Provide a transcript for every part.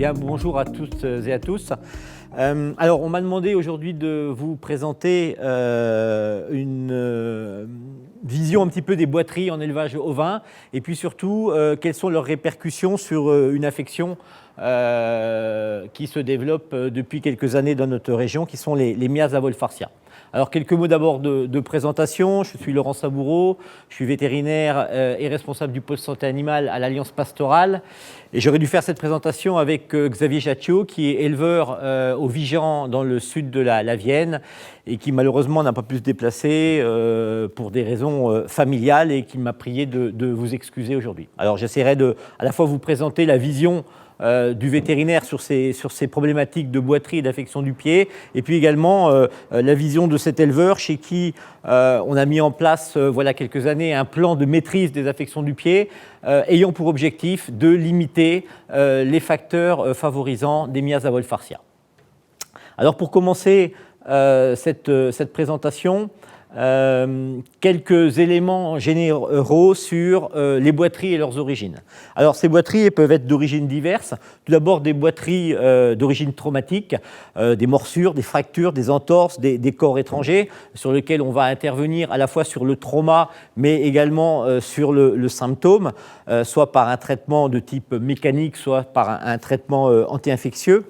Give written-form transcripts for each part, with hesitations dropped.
Bien, bonjour à toutes et à tous. Alors, on m'a demandé aujourd'hui de vous présenter une vision un petit peu des boiteries en élevage ovin et puis surtout, quelles sont leurs répercussions sur une affection qui se développe depuis quelques années dans notre région, qui sont les Mias wolffartia. Alors, quelques mots d'abord de présentation. Je suis Laurent Saboureau, je suis vétérinaire et responsable du pôle santé animale à l'Alliance pastorale. Et j'aurais dû faire cette présentation avec Xavier Chatiot, qui est éleveur au Vigan dans le sud de la Vienne et qui malheureusement n'a pas pu se déplacer pour des raisons familiales et qui m'a prié de vous excuser aujourd'hui. Alors j'essaierai de à la fois vous présenter la vision du vétérinaire sur ces problématiques de boiterie et d'affection du pied, et puis également la vision de cet éleveur chez qui on a mis en place, voilà quelques années, un plan de maîtrise des affections du pied, ayant pour objectif de limiter les facteurs favorisant des Mias wolffartia. Alors pour commencer cette présentation, quelques éléments généraux sur les boiteries et leurs origines. Alors ces boiteries peuvent être d'origines diverses. Tout d'abord des boiteries d'origine traumatique, des morsures, des fractures, des entorses, des corps étrangers sur lesquels on va intervenir à la fois sur le trauma mais également sur le symptôme, soit par un traitement de type mécanique, soit par un traitement anti-infectieux.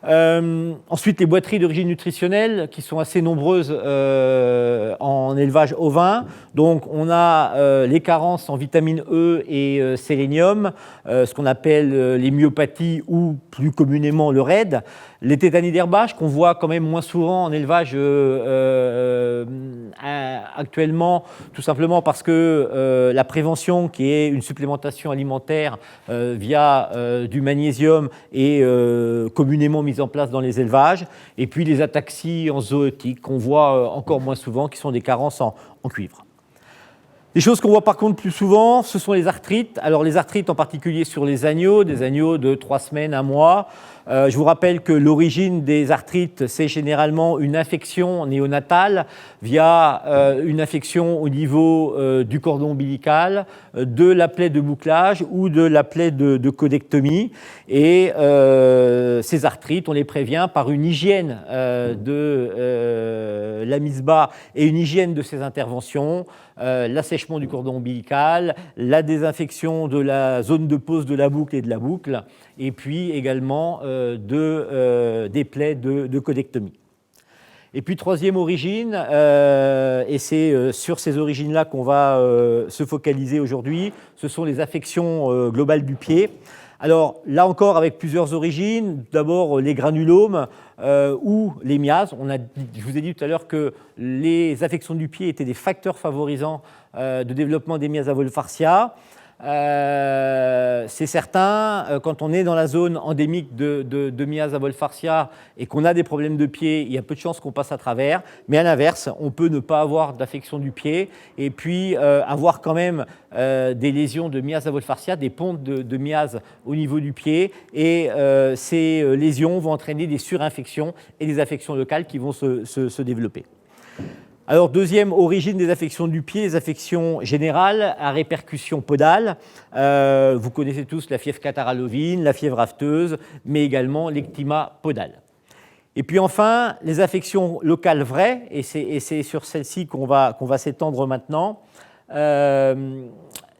Ensuite, les boiteries d'origine nutritionnelle qui sont assez nombreuses en élevage ovin. Donc, on a les carences en vitamine E et sélénium, ce qu'on appelle les myopathies ou plus communément le RAID. Les tétanies d'herbage qu'on voit quand même moins souvent en élevage actuellement, tout simplement parce que la prévention, qui est une supplémentation alimentaire via du magnésium, est communément mise en place dans les élevages. Et puis les ataxies en zootique qu'on voit encore moins souvent, qui sont des carences en cuivre. Les choses qu'on voit par contre plus souvent, ce sont les arthrites. Alors les arthrites en particulier sur les agneaux, des agneaux de 3 semaines, 1 mois. Je vous rappelle que l'origine des arthrites, c'est généralement une infection néonatale via une infection au niveau du cordon ombilical, de la plaie de bouclage ou de la plaie de codectomie. Et ces arthrites, on les prévient par une hygiène de la mise bas et une hygiène de ces interventions, l'assèchement du cordon ombilical, la désinfection de la zone de pose de la boucle et de la boucle, et puis également des plaies de codectomie. Et puis troisième origine, et c'est sur ces origines-là qu'on va se focaliser aujourd'hui, ce sont les affections globales du pied. Alors là encore avec plusieurs origines, d'abord les granulomes ou les miases. Je vous ai dit tout à l'heure que les affections du pied étaient des facteurs favorisants de développement des Mias wolffartia. C'est certain, quand on est dans la zone endémique de Mias wolffartia et qu'on a des problèmes de pied, il y a peu de chances qu'on passe à travers, mais à l'inverse, on peut ne pas avoir d'affection du pied et puis avoir quand même des lésions de Mias wolffartia, des pontes de Mias au niveau du pied, et ces lésions vont entraîner des surinfections et des affections locales qui vont se développer. Alors, deuxième origine des affections du pied, les affections générales à répercussion podale. Vous connaissez tous la fièvre catarrhale ovine, la fièvre afteuse, mais également l'ectyma podal. Et puis enfin, les affections locales vraies, et c'est sur celles-ci qu'on va s'étendre maintenant.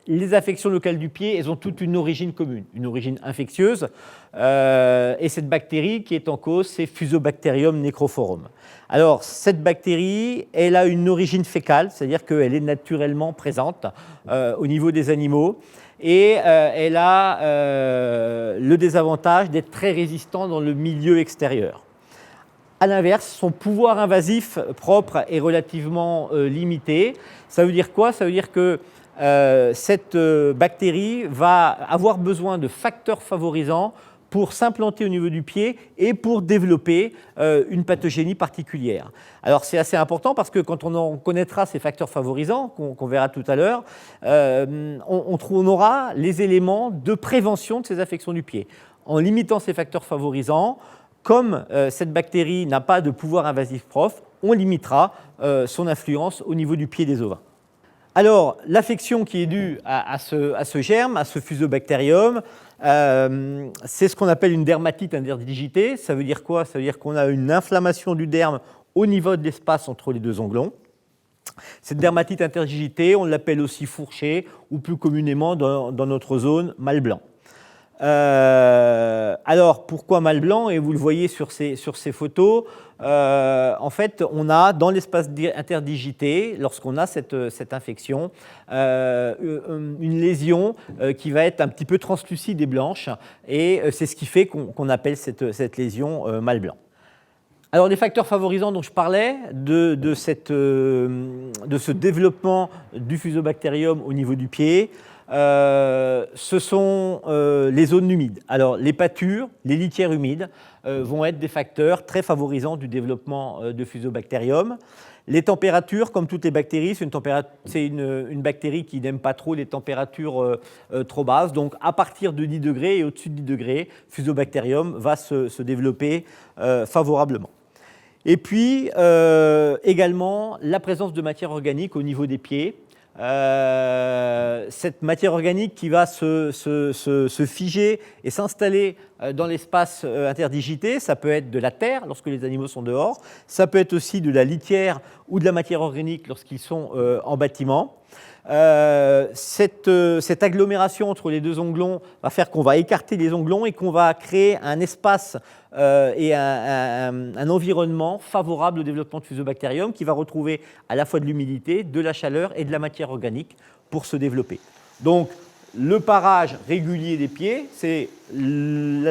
Les affections locales du pied, elles ont toutes une origine commune, une origine infectieuse. Et cette bactérie qui est en cause, c'est Fusobacterium necrophorum. Alors, cette bactérie, elle a une origine fécale, c'est-à-dire qu'elle est naturellement présente au niveau des animaux. Et elle a le désavantage d'être très résistante dans le milieu extérieur. À l'inverse, son pouvoir invasif propre est relativement limité. Ça veut dire quoi? Ça veut dire que cette bactérie va avoir besoin de facteurs favorisants pour s'implanter au niveau du pied et pour développer une pathogénie particulière. Alors c'est assez important parce que quand on en connaîtra ces facteurs favorisants, qu'on verra tout à l'heure, on aura les éléments de prévention de ces affections du pied. En limitant ces facteurs favorisants, comme cette bactérie n'a pas de pouvoir invasif propre, on limitera son influence au niveau du pied des ovins. Alors, l'affection qui est due à ce germe, à ce fusobactérium, c'est ce qu'on appelle une dermatite interdigitée. Ça veut dire quoi? Ça veut dire qu'on a une inflammation du derme au niveau de l'espace entre les deux onglons. Cette dermatite interdigitée, on l'appelle aussi fourchée, ou plus communément dans notre zone, mal blanc. Alors, pourquoi mal blanc? Et vous le voyez sur ces photos, en fait, on a dans l'espace interdigité, lorsqu'on a cette infection, une lésion qui va être un petit peu translucide et blanche, et c'est ce qui fait qu'on appelle cette lésion mal blanc. Alors, les facteurs favorisants dont je parlais, de ce développement du fusobactérium au niveau du pied, ce sont les zones humides. Alors, les pâtures, les litières humides vont être des facteurs très favorisants du développement de fusobactérium. Les températures, comme toutes les bactéries, c'est une bactérie qui n'aime pas trop les températures trop basses. Donc, à partir de 10 degrés et au-dessus de 10 degrés, fusobacterium va se développer favorablement. Et puis, également, la présence de matière organique au niveau des pieds. Cette matière organique qui va se figer et s'installer dans l'espace interdigité, ça peut être de la terre lorsque les animaux sont dehors, ça peut être aussi de la litière ou de la matière organique lorsqu'ils sont en bâtiment. Cette agglomération entre les deux onglons va faire qu'on va écarter les onglons et qu'on va créer un espace et un environnement favorable au développement de fusobacterium qui va retrouver à la fois de l'humidité, de la chaleur et de la matière organique pour se développer. Donc, le parage régulier des pieds, c'est l'élément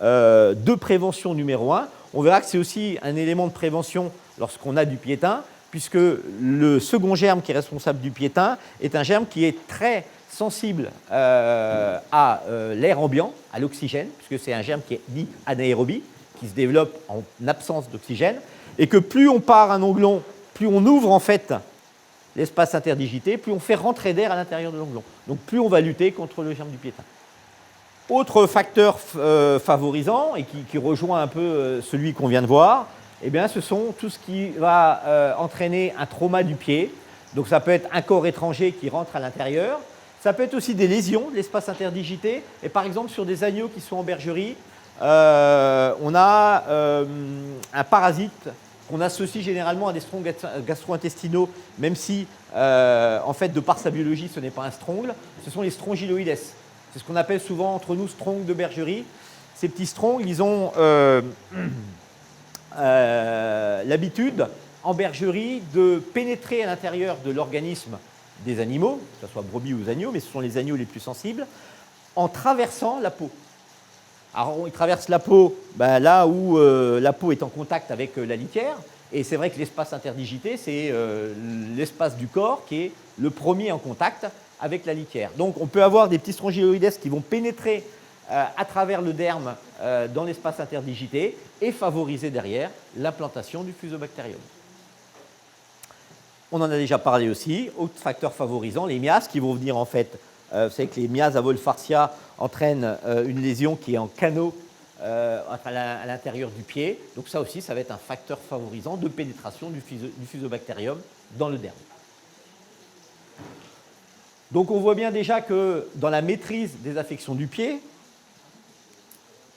de prévention numéro 1. On verra que c'est aussi un élément de prévention lorsqu'on a du piétin, puisque le second germe qui est responsable du piétin est un germe qui est très sensible à l'air ambiant, à l'oxygène, puisque c'est un germe qui est dit anaérobie, qui se développe en absence d'oxygène, et que plus on part un onglon, plus on ouvre en fait l'espace interdigité, plus on fait rentrer d'air à l'intérieur de l'onglon. Donc plus on va lutter contre le germe du piétin. Autre facteur favorisant, et qui rejoint un peu celui qu'on vient de voir, eh bien, ce sont tout ce qui va entraîner un trauma du pied. Donc ça peut être un corps étranger qui rentre à l'intérieur. Ça peut être aussi des lésions de l'espace interdigité. Et par exemple, sur des agneaux qui sont en bergerie, on a un parasite qu'on associe généralement à des strongs gastro-intestinaux, même si, en fait, de par sa biologie, ce n'est pas un strongle. Ce sont les strongyloides. C'est ce qu'on appelle souvent entre nous strongs de bergerie. Ces petits strongs, ils ont l'habitude, en bergerie, de pénétrer à l'intérieur de l'organisme des animaux, que ce soit brebis ou agneaux, mais ce sont les agneaux les plus sensibles, en traversant la peau. Alors, ils traversent la peau là où la peau est en contact avec la litière, et c'est vrai que l'espace interdigité, c'est l'espace du corps qui est le premier en contact avec la litière. Donc, on peut avoir des petits strongyloides qui vont pénétrer à travers le derme dans l'espace interdigité et favoriser derrière l'implantation du fusobacterium. On en a déjà parlé aussi. Autre facteur favorisant, les miases qui vont venir en fait. Vous savez que les miases à Wolfartia entraînent une lésion qui est en canaux à l'intérieur du pied. Donc ça aussi, ça va être un facteur favorisant de pénétration du fusobacterium dans le derme. Donc on voit bien déjà que dans la maîtrise des affections du pied,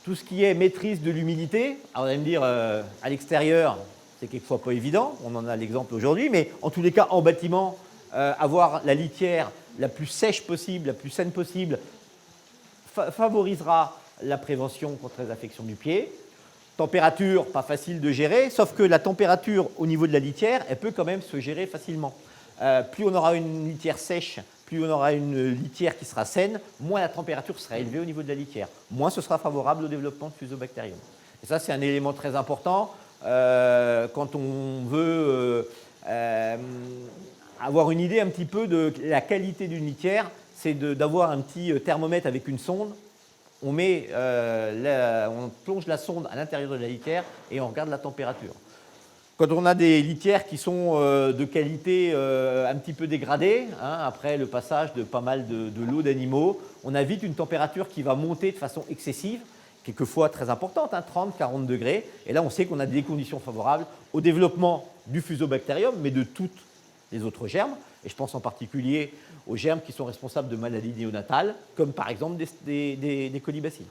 tout ce qui est maîtrise de l'humidité, alors vous allez me dire, à l'extérieur, c'est quelquefois pas évident, on en a l'exemple aujourd'hui, mais en tous les cas, en bâtiment, avoir la litière la plus sèche possible, la plus saine possible, favorisera la prévention contre les affections du pied. Température, pas facile de gérer, sauf que la température au niveau de la litière, elle peut quand même se gérer facilement. Plus on aura une litière sèche, plus on aura une litière qui sera saine, moins la température sera élevée au niveau de la litière, moins ce sera favorable au développement de fusobacterium. Et ça, c'est un élément très important quand on veut avoir une idée un petit peu de la qualité d'une litière, c'est d'avoir un petit thermomètre avec une sonde. On plonge la sonde à l'intérieur de la litière et on regarde la température. Quand on a des litières qui sont de qualité un petit peu dégradée, après le passage de pas mal de lots d'animaux, on a vite une température qui va monter de façon excessive, quelquefois très importante, 30-40 degrés. Et là, on sait qu'on a des conditions favorables au développement du fusobacterium, mais de toute les autres germes, et je pense en particulier aux germes qui sont responsables de maladies néonatales, comme par exemple des colibacilles.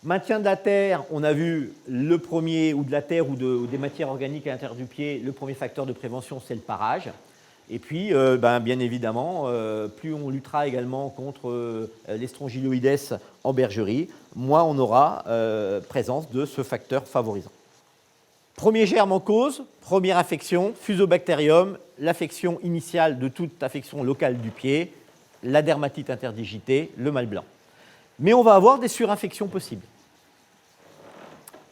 Maintien de la terre, on a vu le premier, ou de la terre ou des matières organiques à l'intérieur du pied, le premier facteur de prévention, c'est le parage. Et puis, bien évidemment, plus on luttera également contre les strongyloïdes en bergerie, moins on aura présence de ce facteur favorisant. Premier germe en cause, première infection, Fusobacterium, l'affection initiale de toute affection locale du pied, la dermatite interdigitée, le mal blanc. Mais on va avoir des surinfections possibles.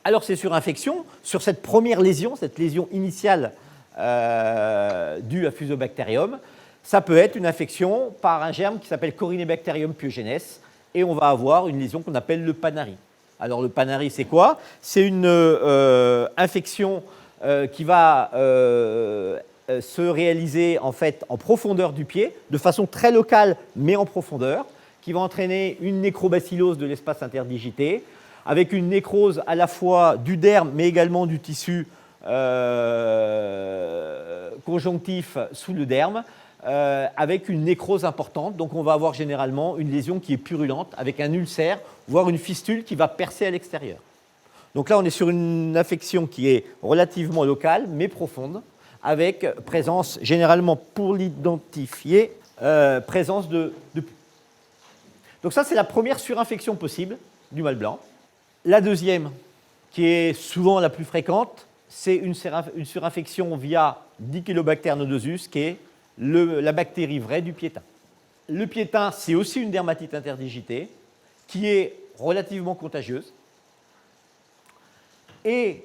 Alors ces surinfections, sur cette première lésion, cette lésion initiale due à Fusobacterium, ça peut être une infection par un germe qui s'appelle Corynebacterium pyogenes, et on va avoir une lésion qu'on appelle le Panari. Alors le Panari, c'est quoi? C'est une infection qui va se réaliser en fait en profondeur du pied, de façon très locale mais en profondeur, qui va entraîner une nécrobacillose de l'espace interdigité, avec une nécrose à la fois du derme mais également du tissu conjonctif sous le derme, avec une nécrose importante. Donc on va avoir généralement une lésion qui est purulente, avec un ulcère, voire une fistule qui va percer à l'extérieur. Donc là, on est sur une affection qui est relativement locale, mais profonde, avec présence, généralement pour l'identifier, présence de... Donc ça, c'est la première surinfection possible du mal blanc. La deuxième, qui est souvent la plus fréquente, c'est une surinfection via Dichelobacter nodosus, qui est la bactérie vraie du piétin. Le piétin, c'est aussi une dermatite interdigitée, qui est relativement contagieuse. Et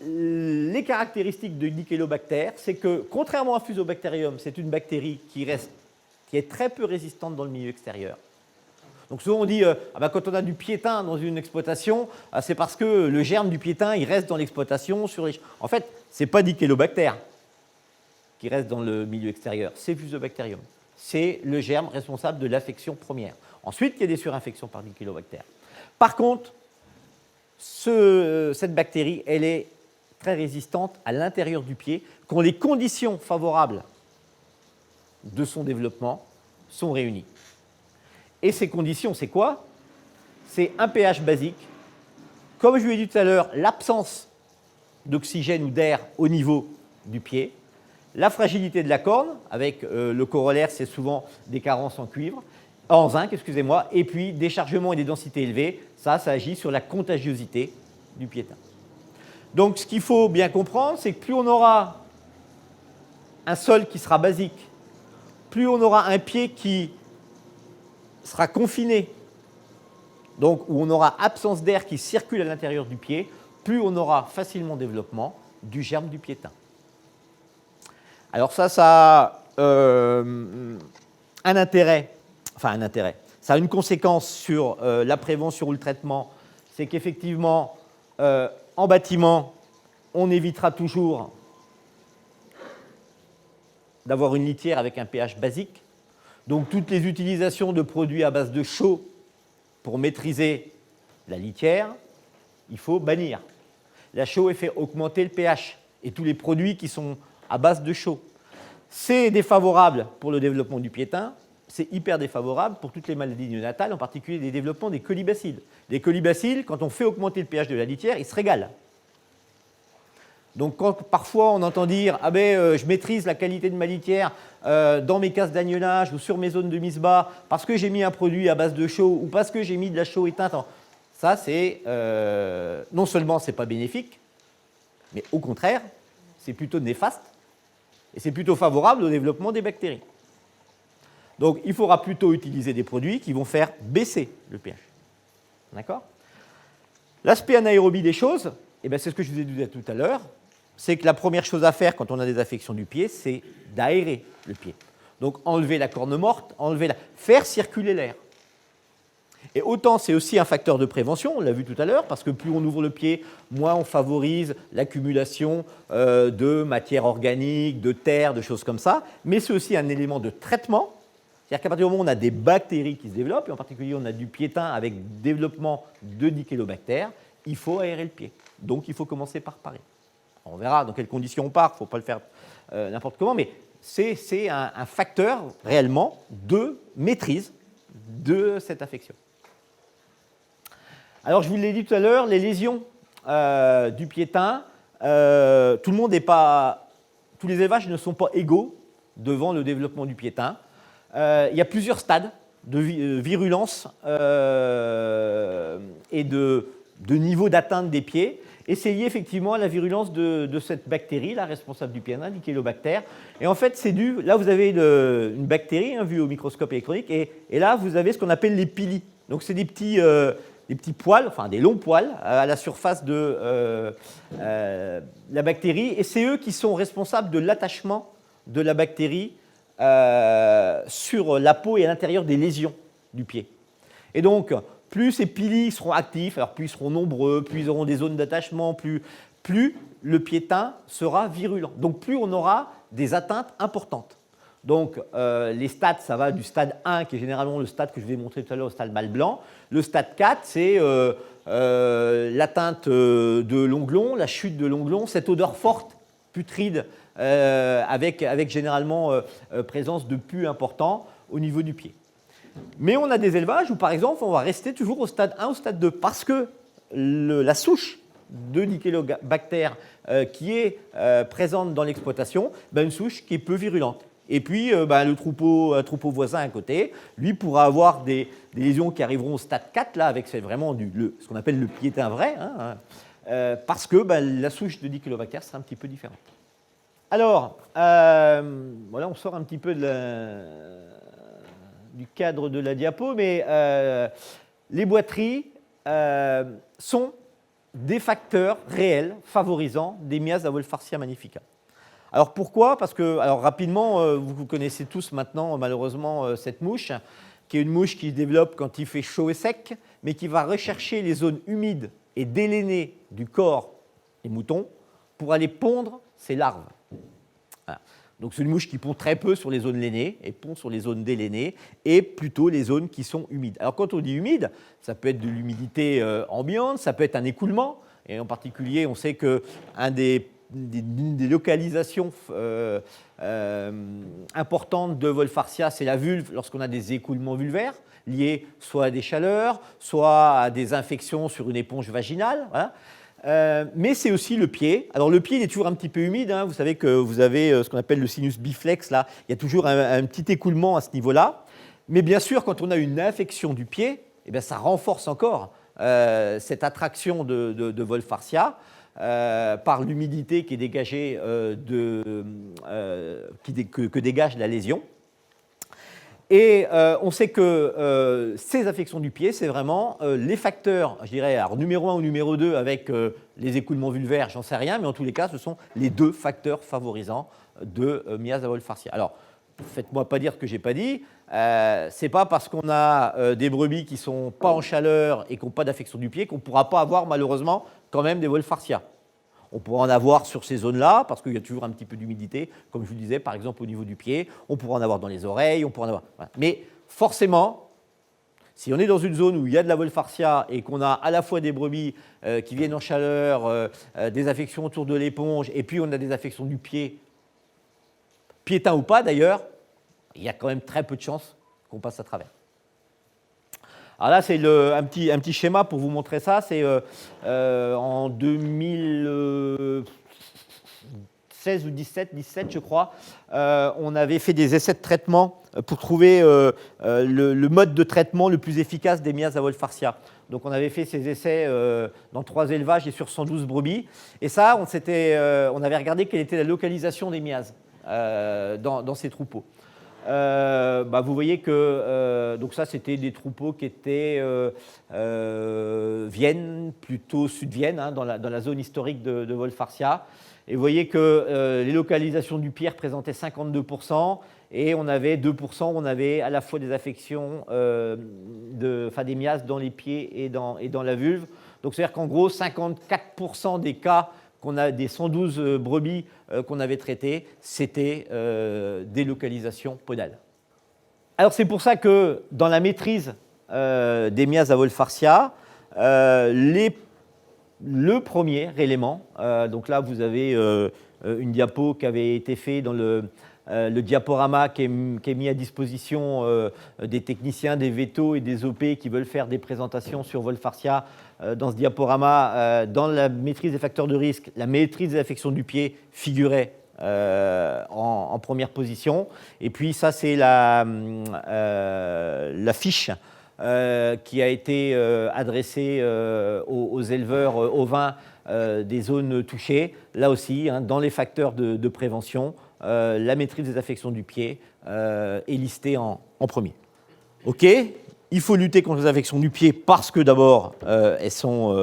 les caractéristiques de Dichelobacter, c'est que, contrairement à Fusobacterium, c'est une bactérie qui est très peu résistante dans le milieu extérieur. Donc souvent on dit, quand on a du piétin dans une exploitation, c'est parce que le germe du piétin, il reste dans l'exploitation. En fait, ce n'est pas Dichelobacter qui reste dans le milieu extérieur, c'est Fusobacterium. C'est le germe responsable de l'affection première. Ensuite, il y a des surinfections par Dichelobacter. Par contre, cette bactérie, elle est très résistante à l'intérieur du pied quand les conditions favorables de son développement sont réunies. Et ces conditions, c'est quoi? C'est un pH basique. Comme je vous ai dit tout à l'heure, l'absence d'oxygène ou d'air au niveau du pied, la fragilité de la corne, avec le corollaire, c'est souvent des carences en zinc, et puis des chargements et des densités élevées, ça agit sur la contagiosité du piétin. Donc ce qu'il faut bien comprendre, c'est que plus on aura un sol qui sera basique, plus on aura un pied qui sera confiné, donc où on aura absence d'air qui circule à l'intérieur du pied, plus on aura facilement développement du germe du piétin. Alors ça a un intérêt, ça a une conséquence sur la prévention ou le traitement, c'est qu'effectivement, en bâtiment, on évitera toujours d'avoir une litière avec un pH basique. Donc toutes les utilisations de produits à base de chaux pour maîtriser la litière, il faut bannir. La chaux, elle fait augmenter le pH, et tous les produits qui sont à base de chaux. C'est défavorable pour le développement du piétin, c'est hyper défavorable pour toutes les maladies néonatales, en particulier les développements des colibacilles. Les colibacilles, quand on fait augmenter le pH de la litière, ils se régalent. Donc quand parfois on entend dire « Ah ben, je maîtrise la qualité de ma litière dans mes cases d'agnelage ou sur mes zones de mise bas parce que j'ai mis un produit à base de chaux ou parce que j'ai mis de la chaux éteinte », ça c'est non seulement c'est pas bénéfique, mais au contraire, c'est plutôt néfaste et c'est plutôt favorable au développement des bactéries. Donc il faudra plutôt utiliser des produits qui vont faire baisser le pH. D'accord ? L'aspect anaérobie des choses, c'est ce que je vous ai dit tout à l'heure, c'est que la première chose à faire quand on a des affections du pied, c'est d'aérer le pied. Donc enlever la corne morte, faire circuler l'air. Et autant c'est aussi un facteur de prévention, on l'a vu tout à l'heure, parce que plus on ouvre le pied, moins on favorise l'accumulation de matière organique, de terre, de choses comme ça, mais c'est aussi un élément de traitement. C'est-à-dire qu'à partir du moment où on a des bactéries qui se développent, et en particulier on a du piétin avec développement de Dichelobacter, il faut aérer le pied. Donc il faut commencer par parer. On verra dans quelles conditions on part, il ne faut pas le faire n'importe comment, mais c'est un facteur réellement de maîtrise de cette affection. Alors, je vous l'ai dit tout à l'heure, les lésions du piétin, tout le monde n'est pas, tous les élevages ne sont pas égaux devant le développement du piétin. Il y a plusieurs stades de virulence et de niveau d'atteinte des pieds. Et c'est lié effectivement à la virulence de cette bactérie, la responsable du piétin, Dichelobacter. Et en fait, c'est dû, là vous avez une bactérie vue au microscope électronique, et là vous avez ce qu'on appelle les pili. Donc c'est des petits poils, enfin des longs poils à la surface de la bactérie, et c'est eux qui sont responsables de l'attachement de la bactérie sur la peau et à l'intérieur des lésions du pied. Et donc, plus ces pili seront actifs, alors plus ils seront nombreux, plus ils auront des zones d'attachement, plus le piétin sera virulent. Donc plus on aura des atteintes importantes. Donc les stades, ça va du stade 1, qui est généralement le stade que je vais montrer tout à l'heure, au stade mâle blanc. Le stade 4, c'est l'atteinte de l'onglon, la chute de l'onglon, cette odeur forte, putride, avec généralement présence de pus important au niveau du pied. Mais on a des élevages où, par exemple, on va rester toujours au stade 1, au stade 2, parce que la souche de Dichelobacter qui est présente dans l'exploitation, une souche qui est peu virulente. Et puis, un troupeau voisin à côté, lui pourra avoir des lésions qui arriveront au stade 4, là, avec vraiment ce qu'on appelle le piétin vrai, parce que la souche de Dichelobacter sera un petit peu différente. Alors, voilà, on sort un petit peu du cadre de la diapo, mais les boiteries sont des facteurs réels favorisant des miasmes à Wolffartia magnifica. Alors pourquoi ? Parce que, alors rapidement, vous connaissez tous maintenant malheureusement cette mouche, qui est une mouche qui se développe quand il fait chaud et sec, mais qui va rechercher les zones humides et délénées du corps des moutons pour aller pondre ses larves. Voilà. Donc c'est une mouche qui pond très peu sur les zones lainées et pond sur les zones délénées et plutôt les zones qui sont humides. Alors quand on dit humide, ça peut être de l'humidité ambiante, ça peut être un écoulement, et en particulier on sait qu'une des localisations importantes de Wolffartia, c'est la vulve lorsqu'on a des écoulements vulvaires liés soit à des chaleurs, soit à des infections sur une éponge vaginale. Voilà. Mais c'est aussi le pied. Alors le pied il est toujours un petit peu humide, vous savez que vous avez ce qu'on appelle le sinus biflex, là, il y a toujours un petit écoulement à ce niveau-là. Mais bien sûr, quand on a une infection du pied, ça renforce encore cette attraction de Wolffartia par l'humidité qui est dégagée que dégage la lésion. Et on sait que ces affections du pied, c'est vraiment les facteurs, je dirais, alors numéro 1 ou numéro 2 avec les écoulements vulvaires, j'en sais rien, mais en tous les cas, ce sont les deux facteurs favorisants de miasme à Wolffartia. Alors, faites-moi pas dire ce que je n'ai pas dit, c'est pas parce qu'on a des brebis qui ne sont pas en chaleur et qui n'ont pas d'affection du pied qu'on ne pourra pas avoir malheureusement quand même des Wolffartia. On pourra en avoir sur ces zones-là, parce qu'il y a toujours un petit peu d'humidité, comme je vous le disais, par exemple au niveau du pied. On pourra en avoir dans les oreilles, on pourra en avoir. Voilà. Mais forcément, si on est dans une zone où il y a de la Wolffartia et qu'on a à la fois des brebis qui viennent en chaleur, des affections autour de l'éponge, et puis on a des affections du pied, piétin ou pas d'ailleurs, il y a quand même très peu de chances qu'on passe à travers. Alors là, c'est un petit schéma pour vous montrer ça. C'est en 2016 ou 17 je crois, on avait fait des essais de traitement pour trouver le mode de traitement le plus efficace des miasmes à Wolffartia. Donc on avait fait ces essais dans 3 élevages et sur 112 brebis. Et ça, on avait regardé quelle était la localisation des miasmes dans ces troupeaux. Vous voyez que donc ça c'était des troupeaux qui étaient Vienne, plutôt Sud-Vienne, dans la zone historique de Wolffartia. Et vous voyez que les localisations du pied représentaient 52%, et on avait 2%, on avait à la fois des affections, des miasmes dans les pieds et dans la vulve. Donc c'est-à-dire qu'en gros 54% des cas qu'on a des 112 brebis qu'on avait traitées, c'était des localisations podales. Alors c'est pour ça que dans la maîtrise des miasmes à Wolffartia, les le premier élément, donc là vous avez une diapo qui avait été faite dans le diaporama qui est mis à disposition des techniciens, des vétos et des OP qui veulent faire des présentations sur Wolfachia. Dans ce diaporama, dans la maîtrise des facteurs de risque, la maîtrise des affections du pied figurait en première position. Et puis ça, c'est la fiche qui a été adressée aux éleveurs ovins des zones touchées. Là aussi, hein, dans les facteurs de prévention, la maîtrise des affections du pied est listée en premier. OK, il faut lutter contre les affections du pied parce que d'abord, elles sont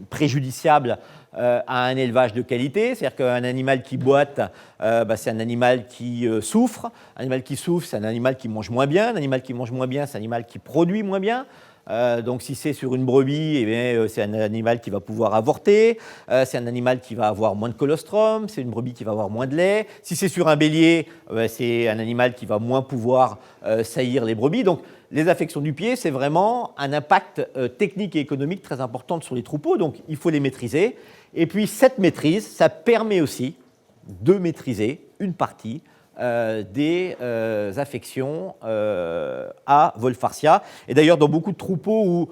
préjudiciables à un élevage de qualité. C'est-à-dire qu'un animal qui boite, c'est un animal qui souffre. Un animal qui souffre, c'est un animal qui mange moins bien. Un animal qui mange moins bien, c'est un animal qui produit moins bien. Donc si c'est sur une brebis, eh bien, c'est un animal qui va pouvoir avorter, c'est un animal qui va avoir moins de colostrum, c'est une brebis qui va avoir moins de lait. Si c'est sur un bélier, c'est un animal qui va moins pouvoir saillir les brebis. Donc les affections du pied, c'est vraiment un impact technique et économique très important sur les troupeaux, donc il faut les maîtriser. Et puis cette maîtrise, ça permet aussi de maîtriser une partie des affections à Wolfachia. Et d'ailleurs, dans beaucoup de troupeaux où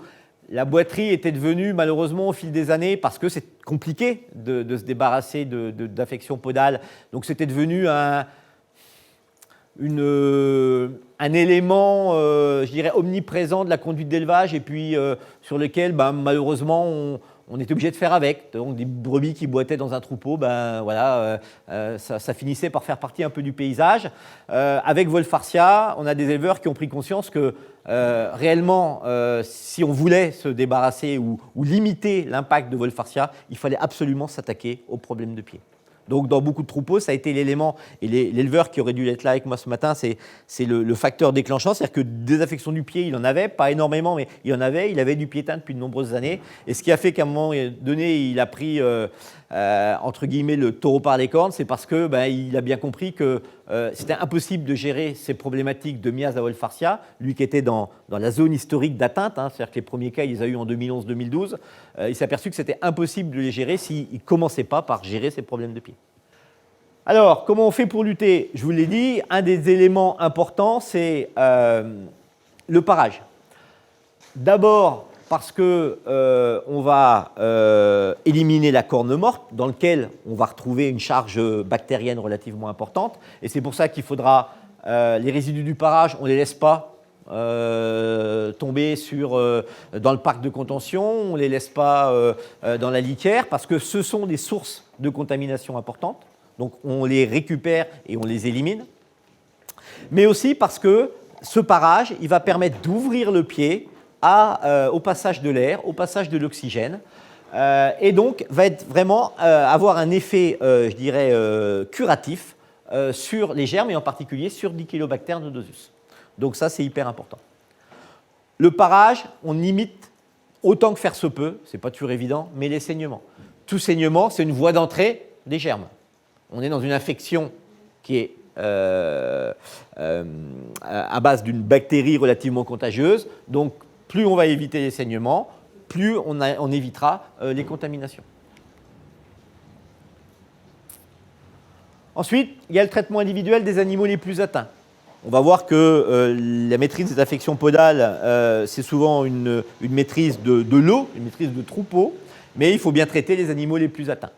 la boiterie était devenue, malheureusement, au fil des années, parce que c'est compliqué de se débarrasser d'affections podales, donc c'était devenu un élément, je dirais, omniprésent de la conduite d'élevage, et puis sur lequel, malheureusement, on était obligé de faire avec. Donc des brebis qui boitaient dans un troupeau, ça finissait par faire partie un peu du paysage. Avec Wolfachia, on a des éleveurs qui ont pris conscience que réellement, si on voulait se débarrasser ou limiter l'impact de Wolfachia, il fallait absolument s'attaquer aux problèmes de pied. Donc dans beaucoup de troupeaux, ça a été l'élément, et l'éleveur qui aurait dû être là avec moi ce matin, c'est le facteur déclenchant, c'est-à-dire que des affections du pied, il en avait, pas énormément, mais il avait du piétin depuis de nombreuses années, et ce qui a fait qu'à un moment donné, il a pris, entre guillemets, le taureau par les cornes, c'est parce que il a bien compris que c'était impossible de gérer ces problématiques de miase à Wolfachia, lui qui était dans la zone historique d'atteinte, hein, c'est-à-dire que les premiers cas, il les a eu en 2011-2012, il s'est aperçu que c'était impossible de les gérer s'il ne commençait pas par gérer ces problèmes de pied. Alors, comment on fait pour lutter? Je vous l'ai dit, un des éléments importants, c'est le parage. D'abord, parce qu'on va éliminer la corne morte, dans laquelle on va retrouver une charge bactérienne relativement importante. Et c'est pour ça qu'il faudra, les résidus du parage, on ne les laisse pas tomber dans le parc de contention, on ne les laisse pas dans la litière, parce que ce sont des sources de contamination importantes. Donc on les récupère et on les élimine. Mais aussi parce que ce parage, il va permettre d'ouvrir le pied au passage de l'air, au passage de l'oxygène, et donc va être vraiment avoir un effet, je dirais, curatif sur les germes et en particulier sur Dichelobacter nodosus. Donc ça, c'est hyper important. Le parage, on limite autant que faire se peut, c'est pas toujours évident, mais les saignements. Tout saignement, c'est une voie d'entrée des germes. On est dans une infection qui est à base d'une bactérie relativement contagieuse, donc plus on va éviter les saignements, plus on évitera les contaminations. Ensuite, il y a le traitement individuel des animaux les plus atteints. On va voir que la maîtrise des affections podales, c'est souvent une maîtrise de lot, une maîtrise de troupeau, mais il faut bien traiter les animaux les plus atteints.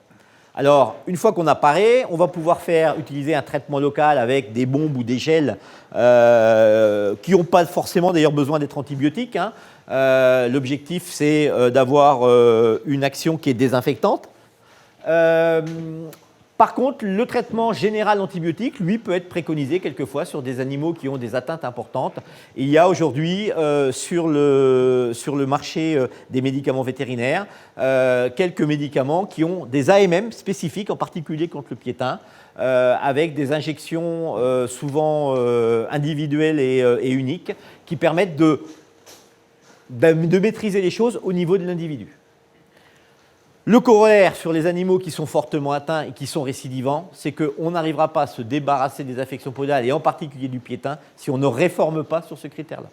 Alors, une fois qu'on a paré, on va pouvoir utiliser un traitement local avec des bombes ou des gels qui n'ont pas forcément d'ailleurs besoin d'être antibiotiques, hein. L'objectif, c'est d'avoir une action qui est désinfectante. Par contre, le traitement général antibiotique, lui, peut être préconisé quelquefois sur des animaux qui ont des atteintes importantes. Il y a aujourd'hui sur le marché des médicaments vétérinaires quelques médicaments qui ont des AMM spécifiques, en particulier contre le piétin, avec des injections souvent individuelles et uniques qui permettent de maîtriser les choses au niveau de l'individu. Le corollaire sur les animaux qui sont fortement atteints et qui sont récidivants, c'est qu'on n'arrivera pas à se débarrasser des affections podales et en particulier du piétin si on ne réforme pas sur ce critère-là.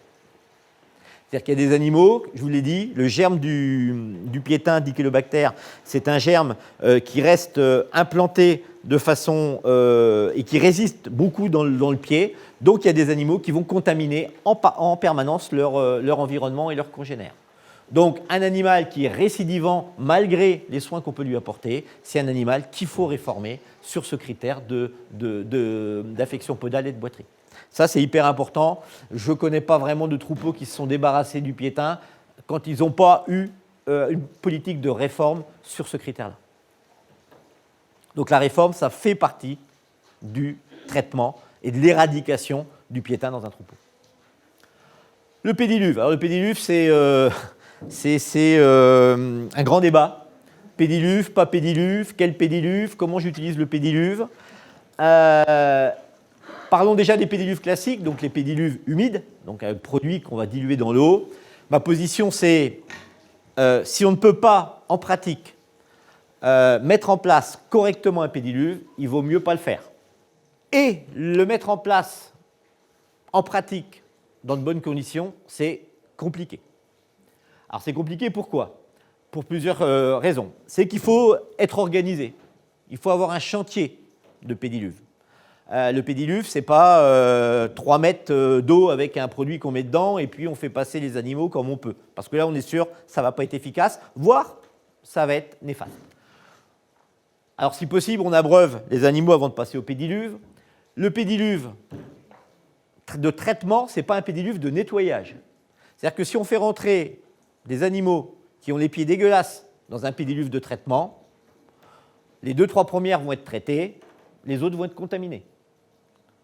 C'est-à-dire qu'il y a des animaux, je vous l'ai dit, le germe du piétin Dichelobacter, c'est un germe qui reste implanté de façon et qui résiste beaucoup dans le pied. Donc il y a des animaux qui vont contaminer en permanence leur environnement et leurs congénères. Donc un animal qui est récidivant malgré les soins qu'on peut lui apporter, c'est un animal qu'il faut réformer sur ce critère d'affection podale et de boiterie. Ça, c'est hyper important. Je ne connais pas vraiment de troupeaux qui se sont débarrassés du piétin quand ils n'ont pas eu une politique de réforme sur ce critère-là. Donc la réforme, ça fait partie du traitement et de l'éradication du piétin dans un troupeau. Le pédiluve. Alors le pédiluve, c'est un grand débat. Pédiluve, pas pédiluve, quel pédiluve, comment j'utilise le pédiluve. Parlons déjà des pédiluves classiques, donc les pédiluves humides, donc un produit qu'on va diluer dans l'eau. Ma position, c'est si on ne peut pas, en pratique, mettre en place correctement un pédiluve, il vaut mieux pas le faire. Et le mettre en place en pratique, dans de bonnes conditions, c'est compliqué. Alors c'est compliqué pourquoi? Pour plusieurs raisons. C'est qu'il faut être organisé. Il faut avoir un chantier de pédiluve. Le pédiluve, ce n'est pas 3 mètres d'eau avec un produit qu'on met dedans et puis on fait passer les animaux comme on peut. Parce que là, on est sûr, ça ne va pas être efficace, voire ça va être néfaste. Alors, si possible, on abreuve les animaux avant de passer au pédiluve. Le pédiluve de traitement, ce n'est pas un pédiluve de nettoyage. C'est-à-dire que si on fait rentrer des animaux qui ont les pieds dégueulasses dans un pédiluve de traitement, les 2-3 premières vont être traitées, les autres vont être contaminées.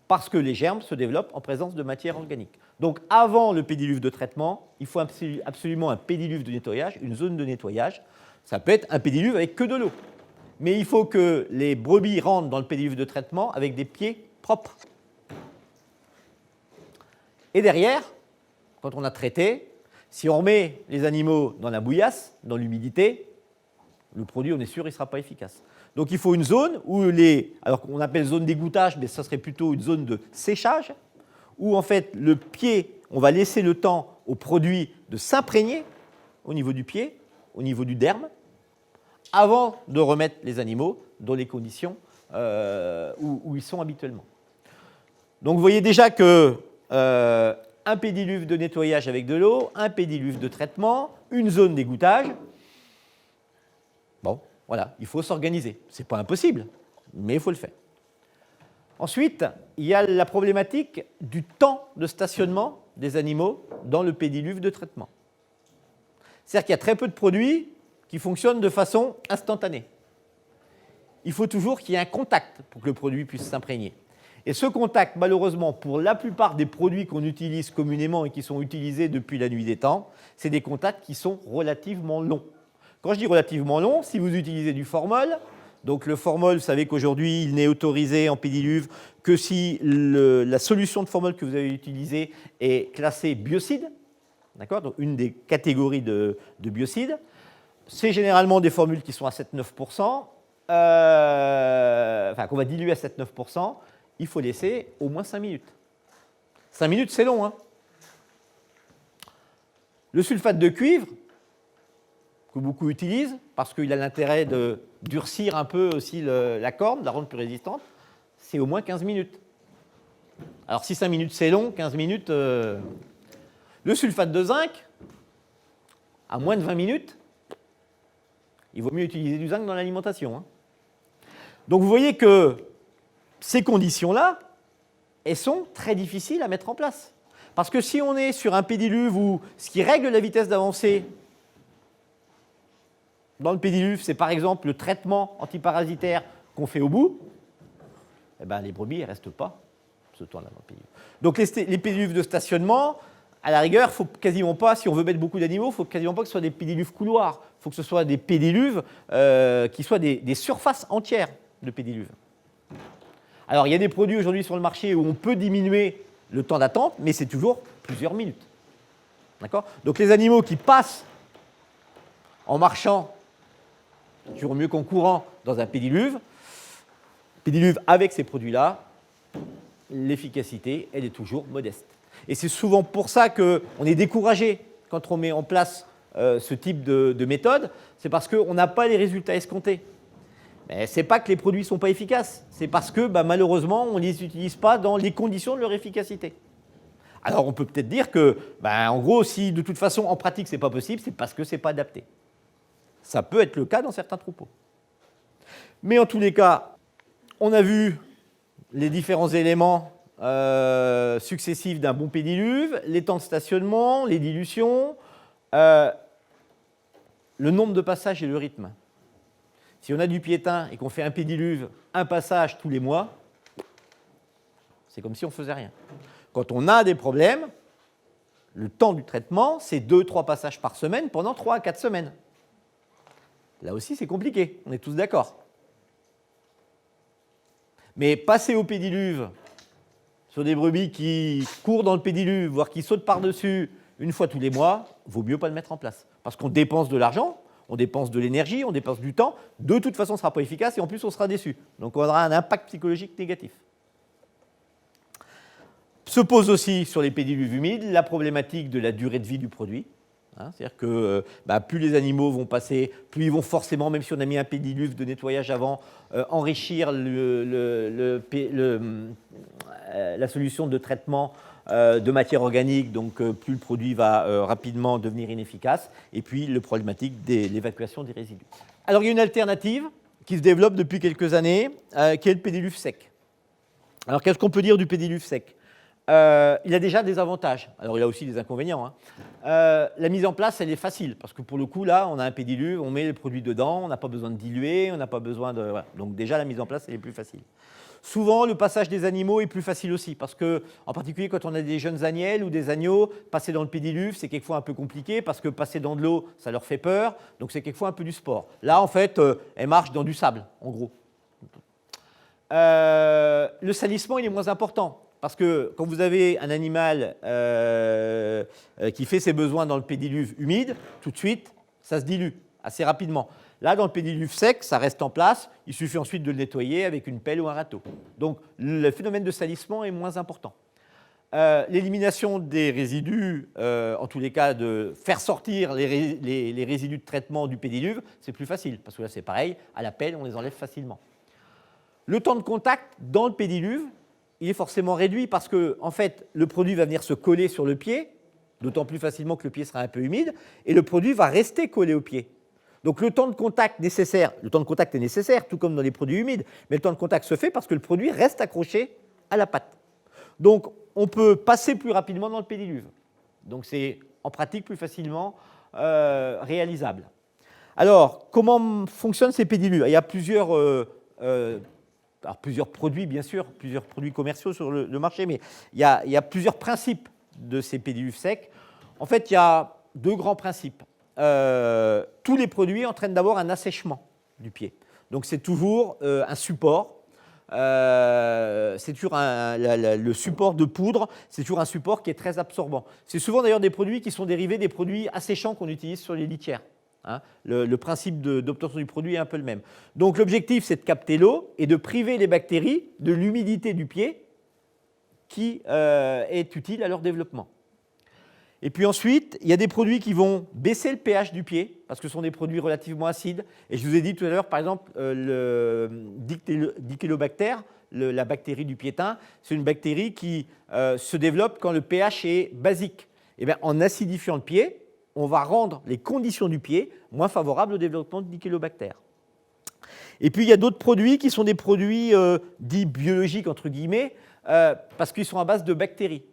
Parce que les germes se développent en présence de matière organique. Donc avant le pédiluve de traitement, il faut absolument un pédiluve de nettoyage, une zone de nettoyage. Ça peut être un pédiluve avec que de l'eau. Mais il faut que les brebis rentrent dans le pédiluve de traitement avec des pieds propres. Et derrière, quand on a traité, si on remet les animaux dans la bouillasse, dans l'humidité, le produit, on est sûr, il ne sera pas efficace. Donc il faut une zone où alors qu'on appelle zone d'égouttage, mais ça serait plutôt une zone de séchage, où en fait le pied, on va laisser le temps au produit de s'imprégner au niveau du pied, au niveau du derme, avant de remettre les animaux dans les conditions où ils sont habituellement. Donc vous voyez déjà que un pédiluve de nettoyage avec de l'eau, un pédiluve de traitement, une zone d'égouttage. Bon, voilà, il faut s'organiser. Ce n'est pas impossible, mais il faut le faire. Ensuite, il y a la problématique du temps de stationnement des animaux dans le pédiluve de traitement. C'est-à-dire qu'il y a très peu de produits qui fonctionnent de façon instantanée. Il faut toujours qu'il y ait un contact pour que le produit puisse s'imprégner. Et ce contact, malheureusement, pour la plupart des produits qu'on utilise communément et qui sont utilisés depuis la nuit des temps, c'est des contacts qui sont relativement longs. Quand je dis relativement long, si vous utilisez du formol, donc le formol, vous savez qu'aujourd'hui, il n'est autorisé en pédiluve que si la solution de formol que vous avez utilisée est classée biocide, d'accord, donc une des catégories de biocides. C'est généralement des formules qui sont à 7-9%, qu'on va diluer à 7-9%. Il faut laisser au moins 5 minutes. 5 minutes, c'est long, hein. Le sulfate de cuivre, que beaucoup utilisent, parce qu'il a l'intérêt de durcir un peu aussi la corne, de la rendre plus résistante, c'est au moins 15 minutes. Alors si 5 minutes c'est long, 15 minutes... Le sulfate de zinc, à moins de 20 minutes, il vaut mieux utiliser du zinc dans l'alimentation, hein. Donc vous voyez que ces conditions-là, elles sont très difficiles à mettre en place. Parce que si on est sur un pédiluve où ce qui règle la vitesse d'avancée dans le pédiluve, c'est par exemple le traitement antiparasitaire qu'on fait au bout, eh ben, les brebis ne restent pas ce temps-là dans le pédiluve. Donc les pédiluves de stationnement, à la rigueur, faut quasiment pas, si on veut mettre beaucoup d'animaux, il ne faut quasiment pas que ce soit des pédiluves couloirs. Il faut que ce soit des pédiluves qui soient des surfaces entières de pédiluve. Alors, il y a des produits aujourd'hui sur le marché où on peut diminuer le temps d'attente, mais c'est toujours plusieurs minutes. D'accord ? Donc, les animaux qui passent en marchant, toujours mieux qu'en courant, dans un pédiluve avec ces produits-là, l'efficacité, elle est toujours modeste. Et c'est souvent pour ça qu'on est découragé quand on met en place ce type de méthode, c'est parce qu'on n'a pas les résultats escomptés. Mais ce n'est pas que les produits ne sont pas efficaces, c'est parce que malheureusement, on ne les utilise pas dans les conditions de leur efficacité. Alors on peut peut-être dire que, en gros, si de toute façon en pratique ce n'est pas possible, c'est parce que ce n'est pas adapté. Ça peut être le cas dans certains troupeaux. Mais en tous les cas, on a vu les différents éléments successifs d'un bon pédiluve, les temps de stationnement, les dilutions, le nombre de passages et le rythme. Si on a du piétin et qu'on fait un pédiluve, un passage tous les mois, c'est comme si on ne faisait rien. Quand on a des problèmes, le temps du traitement, c'est 2-3 passages par semaine pendant 3 à 4 semaines. Là aussi, c'est compliqué, on est tous d'accord. Mais passer au pédiluve sur des brebis qui courent dans le pédiluve, voire qui sautent par-dessus une fois tous les mois, vaut mieux pas le mettre en place. Parce qu'on dépense de l'argent, on dépense de l'énergie, on dépense du temps. De toute façon, on ne sera pas efficace et en plus, on sera déçu. Donc, on aura un impact psychologique négatif. Se pose aussi sur les pédiluves humides la problématique de la durée de vie du produit. C'est-à-dire que plus les animaux vont passer, plus ils vont forcément, même si on a mis un pédiluve de nettoyage avant, enrichir la solution de traitement de matière organique, donc plus le produit va rapidement devenir inefficace, et puis la problématique de l'évacuation des résidus. Alors il y a une alternative qui se développe depuis quelques années, qui est le pédiluve sec. Alors qu'est-ce qu'on peut dire du pédiluve sec ? Il a déjà des avantages. Alors, il a aussi des inconvénients. La mise en place, elle est facile, parce que pour le coup, là, on a un pédiluve, on met le produit dedans, on n'a pas besoin de diluer, on n'a pas besoin de... Voilà. Donc déjà, la mise en place, elle est plus facile. Souvent, le passage des animaux est plus facile aussi, parce que, en particulier quand on a des jeunes agnelles ou des agneaux, passer dans le pédiluve, c'est quelquefois un peu compliqué, parce que passer dans de l'eau, ça leur fait peur, donc c'est quelquefois un peu du sport. Là, en fait, elles marchent dans du sable, en gros. Le salissement, il est moins important. Parce que quand vous avez un animal qui fait ses besoins dans le pédiluve humide, tout de suite, ça se dilue assez rapidement. Là, dans le pédiluve sec, ça reste en place. Il suffit ensuite de le nettoyer avec une pelle ou un râteau. Donc, le phénomène de salissement est moins important. L'élimination des résidus, en tous les cas, de faire sortir les résidus de traitement du pédiluve, c'est plus facile. Parce que là, c'est pareil, à la pelle, on les enlève facilement. Le temps de contact dans le pédiluve, il est forcément réduit parce que, en fait, le produit va venir se coller sur le pied, d'autant plus facilement que le pied sera un peu humide, et le produit va rester collé au pied. Donc le temps de contact est nécessaire, tout comme dans les produits humides, mais le temps de contact se fait parce que le produit reste accroché à la patte. Donc on peut passer plus rapidement dans le pédiluve. Donc c'est en pratique plus facilement réalisable. Alors, comment fonctionnent ces pédiluves ? Il y a plusieurs produits, bien sûr, plusieurs produits commerciaux sur le marché, mais il y a plusieurs principes de ces pédiluves secs. En fait, il y a 2 grands principes. Tous les produits entraînent d'abord un assèchement du pied. Donc, c'est toujours un support. C'est toujours le support de poudre, c'est toujours un support qui est très absorbant. C'est souvent d'ailleurs des produits qui sont dérivés des produits asséchants qu'on utilise sur les litières. Le principe d'obtention du produit est un peu le même. Donc l'objectif, c'est de capter l'eau et de priver les bactéries de l'humidité du pied qui est utile à leur développement. Et puis ensuite, il y a des produits qui vont baisser le pH du pied, parce que ce sont des produits relativement acides. Et je vous ai dit tout à l'heure, par exemple, le Dichelobacter, la bactérie du piétin, c'est une bactérie qui se développe quand le pH est basique. Et bien, en acidifiant le pied, on va rendre les conditions du pied moins favorables au développement de Dichelobacter. Et puis, il y a d'autres produits qui sont des produits dits biologiques, entre guillemets, parce qu'ils sont à base de bactéries.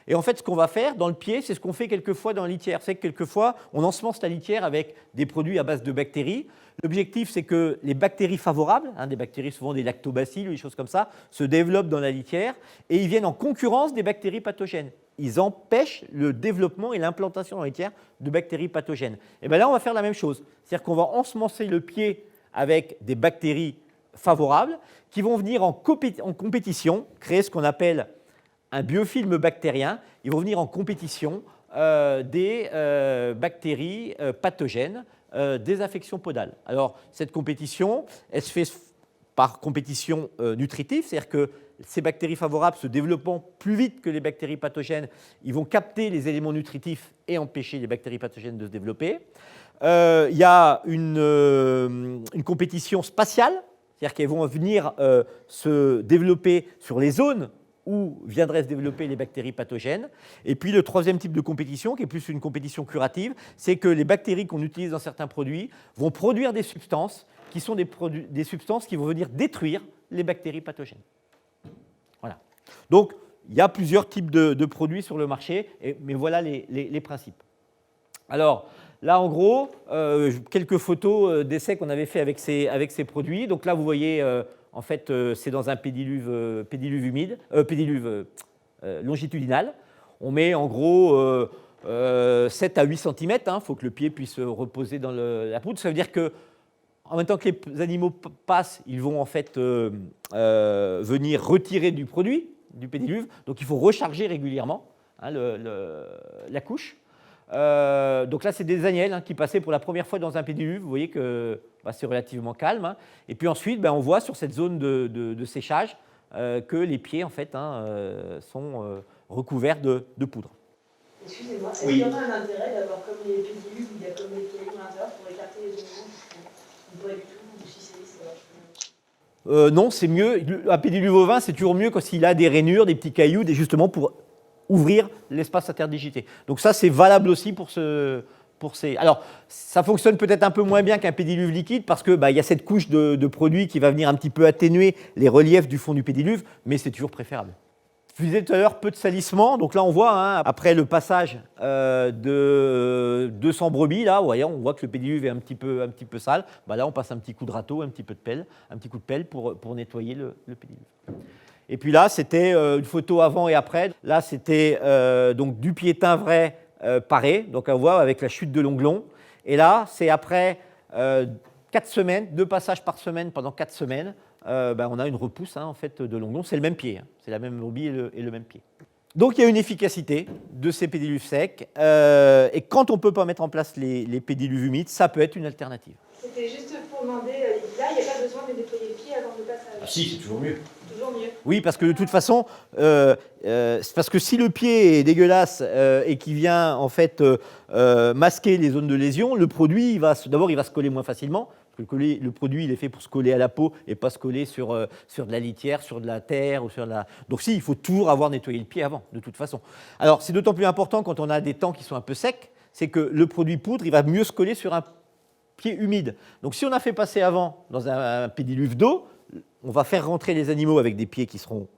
Et en fait, ce qu'on va faire dans le pied, c'est ce qu'on fait quelquefois dans la litière. C'est que quelquefois, on ensemence la litière avec des produits à base de bactéries. L'objectif, c'est que les bactéries favorables, des bactéries souvent des lactobacilles ou des choses comme ça, se développent dans la litière et ils viennent en concurrence des bactéries pathogènes. Ils empêchent le développement et l'implantation dans la litière de bactéries pathogènes. Et bien là, on va faire la même chose. C'est-à-dire qu'on va ensemencer le pied avec des bactéries favorables qui vont venir en compétition, créer ce qu'on appelle un biofilm bactérien. Ils vont venir en compétition des bactéries pathogènes des affections podales. Alors, cette compétition, elle se fait par compétition nutritive, c'est-à-dire que ces bactéries favorables se développant plus vite que les bactéries pathogènes, ils vont capter les éléments nutritifs et empêcher les bactéries pathogènes de se développer. Il y a une compétition spatiale, c'est-à-dire qu'elles vont venir se développer sur les zones où viendraient se développer les bactéries pathogènes. Et puis le troisième type de compétition, qui est plus une compétition curative, c'est que les bactéries qu'on utilise dans certains produits vont produire des substances qui sont des substances qui vont venir détruire les bactéries pathogènes. Voilà. Donc, il y a plusieurs types de produits sur le marché, mais voilà les principes. Alors, là, en gros, quelques photos d'essais qu'on avait fait avec ces produits. Donc là, vous voyez, en fait, c'est dans un pédiluve longitudinal. On met en gros 7 à 8 cm. Il faut que le pied puisse reposer dans la poudre. Ça veut dire que en même temps que les animaux passent, ils vont en fait venir retirer du produit, du pédiluve. Donc il faut recharger régulièrement la couche. Donc là, c'est des agnelles qui passaient pour la première fois dans un pédiluve. Vous voyez que c'est relativement calme. Et puis ensuite, on voit sur cette zone de séchage que les pieds en fait, sont recouverts de poudre. Excusez-moi, est-ce qu'il y aura un intérêt d'avoir comme les pédiluves où il y a comme les pieds à l'intérieur pour écarter les oignons? Pas du tout, ou si c'est non, c'est mieux. Un pédiluve ovin, c'est toujours mieux quand il a des rainures, des petits cailloux, justement pour ouvrir l'espace interdigité. Donc ça, c'est valable aussi pour ces... Alors, ça fonctionne peut-être un peu moins bien qu'un pédiluve liquide parce qu'il y a cette couche de produit qui va venir un petit peu atténuer les reliefs du fond du pédiluve, mais c'est toujours préférable. Je vous disais tout à l'heure, peu de salissement. Donc là, on voit, après le passage de 200 brebis, là, voyez, on voit que le pédiluve est un petit peu sale. Là, on passe un petit coup de râteau, un petit coup de pelle pour nettoyer le pédiluve. Et puis là, c'était une photo avant et après. Là, c'était donc du piétin vrai paré, donc on voit avec la chute de l'onglon. Et là, c'est après 4 semaines, 2 passages par semaine pendant 4 semaines. On a une repousse en fait, de l'onglon. C'est le même pied, c'est la même brebis et le même pied. Donc il y a une efficacité de ces pédiluves secs. Et quand on ne peut pas mettre en place les pédiluves humides, ça peut être une alternative. C'était juste pour demander, là, il n'y a pas besoin de nettoyer le pied avant le passage. Ah si, c'est toujours mieux. Toujours mieux. Oui, parce que de toute façon, c'est parce que si le pied est dégueulasse et qu'il vient en fait masquer les zones de lésion, le produit, d'abord, il va se coller moins facilement. Le produit, il est fait pour se coller à la peau et pas se coller sur de la litière, sur de la terre ou sur de la... Donc si, il faut toujours avoir nettoyé le pied avant, de toute façon. Alors, c'est d'autant plus important quand on a des temps qui sont un peu secs, c'est que le produit poudre, il va mieux se coller sur un pied humide. Donc si on a fait passer avant dans un pédiluve d'eau, on va faire rentrer les animaux avec des pieds qui seront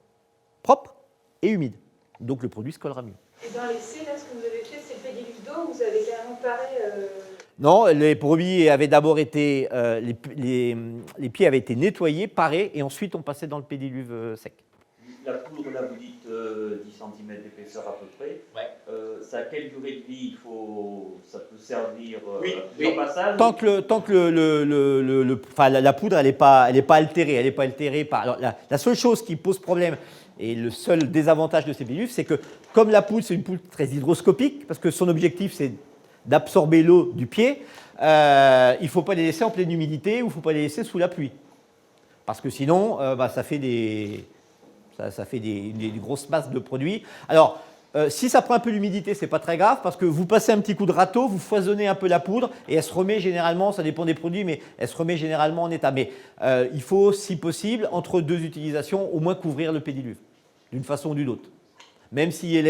propres et humides. Donc le produit se collera mieux. Et dans l'essai, là, ce que vous avez fait, c'est le pédiluve d'eau, vous avez carrément paré... Non, les brebis avaient d'abord été, les pieds avaient été nettoyés, parés, et ensuite on passait dans le pédiluve sec. La poudre, là, vous dites 10 cm d'épaisseur à peu près. Ouais. Ça a quelle durée de vie ça peut servir en passage? Tant que la poudre, elle n'est pas altérée. Elle n'est pas altérée par... Alors, la seule chose qui pose problème, et le seul désavantage de ces pédiluves, c'est que comme la poudre, c'est une poudre très hygroscopique, parce que son objectif, c'est d'absorber l'eau du pied, il ne faut pas les laisser en pleine humidité ou il ne faut pas les laisser sous la pluie. Parce que sinon, ça fait des grosses masses de produits. Alors, si ça prend un peu l'humidité, ce n'est pas très grave, parce que vous passez un petit coup de râteau, vous foisonnez un peu la poudre, et elle se remet généralement, ça dépend des produits, mais elle se remet généralement en état. Mais il faut, si possible, entre 2 utilisations, au moins couvrir le pédiluve, d'une façon ou d'une autre. Même si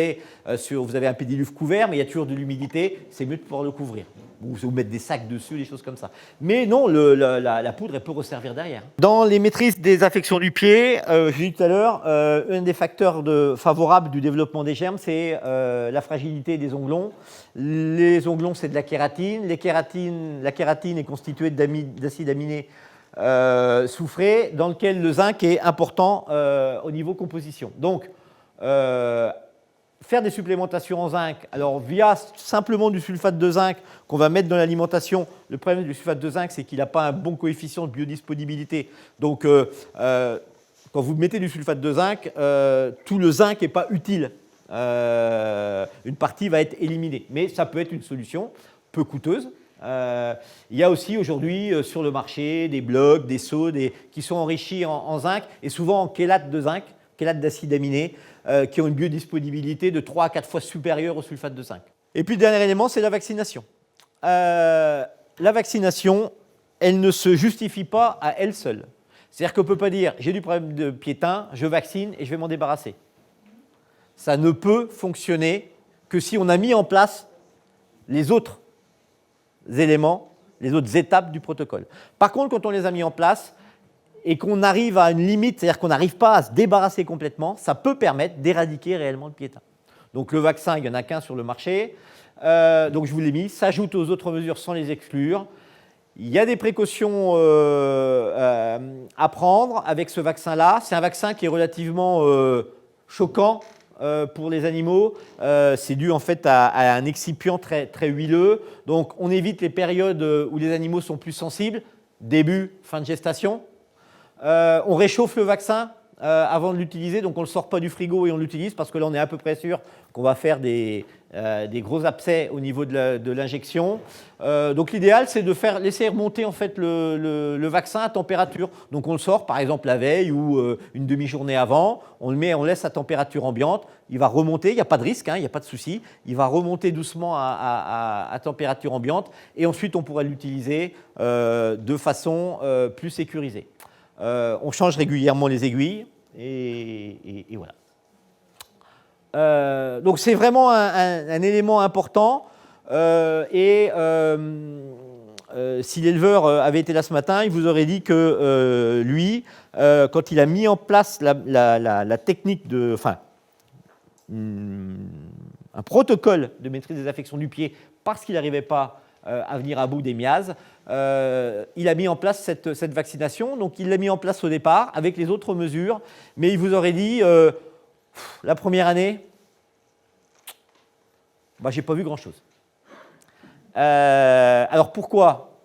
vous avez un pédiluve couvert, mais il y a toujours de l'humidité, c'est mieux de pouvoir le couvrir. Vous mettre des sacs dessus, des choses comme ça. Mais non, la poudre, elle peut resservir derrière. Dans les maîtrises des infections du pied, j'ai dit tout à l'heure, un des facteurs favorables du développement des germes, c'est la fragilité des onglons. Les onglons, c'est de la kératine. La kératine est constituée d'acides aminés soufrés, dans lequel le zinc est important au niveau composition. Donc, faire des supplémentations en zinc, alors via simplement du sulfate de zinc qu'on va mettre dans l'alimentation. Le problème du sulfate de zinc, c'est qu'il n'a pas un bon coefficient de biodisponibilité. Donc, quand vous mettez du sulfate de zinc, tout le zinc n'est pas utile. Une partie va être éliminée. Mais ça peut être une solution peu coûteuse Il y a aussi aujourd'hui sur le marché des blocs, des seaux qui sont enrichis en zinc et souvent en chélate de zinc, chélate d'acide aminé, qui ont une biodisponibilité de 3 à 4 fois supérieure au sulfate de zinc. Et puis le dernier élément, c'est la vaccination. La vaccination, elle ne se justifie pas à elle seule. C'est-à-dire qu'on ne peut pas dire « j'ai du problème de piétin, je vaccine et je vais m'en débarrasser ». Ça ne peut fonctionner que si on a mis en place les autres éléments, les autres étapes du protocole. Par contre, quand on les a mis en place et qu'on arrive à une limite, c'est-à-dire qu'on n'arrive pas à se débarrasser complètement, ça peut permettre d'éradiquer réellement le piétin. Donc le vaccin, il n'y en a qu'un sur le marché. Donc je vous l'ai mis, s'ajoute aux autres mesures sans les exclure. Il y a des précautions à prendre avec ce vaccin-là. C'est un vaccin qui est relativement choquant pour les animaux. C'est dû en fait à un excipient très, très huileux. Donc on évite les périodes où les animaux sont plus sensibles, début, fin de gestation. On réchauffe le vaccin avant de l'utiliser, donc on ne le sort pas du frigo et on l'utilise parce que là on est à peu près sûr qu'on va faire des gros abcès au niveau de l'injection. Donc l'idéal c'est de laisser remonter en fait le vaccin à température. Donc on le sort par exemple la veille ou une demi-journée avant, on laisse à température ambiante, il va remonter, il n'y a pas de risque, il n'y a pas de souci, il va remonter doucement à température ambiante et ensuite on pourra l'utiliser de façon plus sécurisée. On change régulièrement les aiguilles et voilà. Donc c'est vraiment un élément important si l'éleveur avait été là ce matin, il vous aurait dit que lui, quand il a mis en place la technique un protocole de maîtrise des affections du pied parce qu'il n'arrivait pas à venir à bout des miasmes, il a mis en place cette vaccination. Donc il l'a mis en place au départ avec les autres mesures, mais il vous aurait dit la première année, j'ai pas vu grand-chose. Alors pourquoi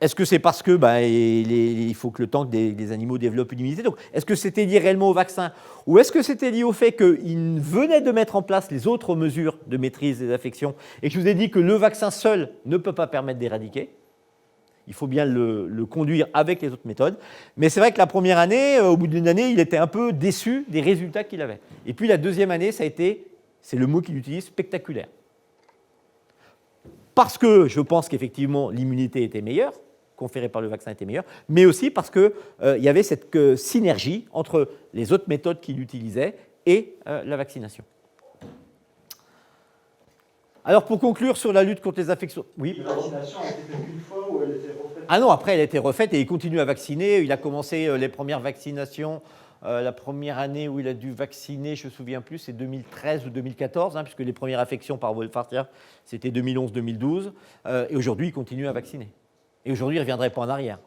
est-ce que c'est parce que il faut que le temps que des animaux développent une immunité? Donc, est-ce que c'était lié réellement au vaccin? Ou est-ce que c'était lié au fait qu'ils venaient de mettre en place les autres mesures de maîtrise des affections et que je vous ai dit que le vaccin seul ne peut pas permettre d'éradiquer? Il faut bien le conduire avec les autres méthodes. Mais c'est vrai que la première année, au bout d'une année, il était un peu déçu des résultats qu'il avait. Et puis la deuxième année, ça a été, c'est le mot qu'il utilise, spectaculaire. Parce que je pense qu'effectivement l'immunité était meilleure, conférée par le vaccin était meilleure, mais aussi parce qu'il y avait cette synergie entre les autres méthodes qu'il utilisait et la vaccination. Alors pour conclure sur la lutte contre les affections... Oui. La vaccination a été faite une fois ou elle était refaite? Ah non, après elle a été refaite et il continue à vacciner. Il a commencé les premières vaccinations. La première année où il a dû vacciner, je ne me souviens plus, c'est 2013 ou 2014, puisque les premières affections par Wolfachia, c'était 2011-2012. Et aujourd'hui, il continue à vacciner. Et aujourd'hui, il ne reviendrait pas en arrière.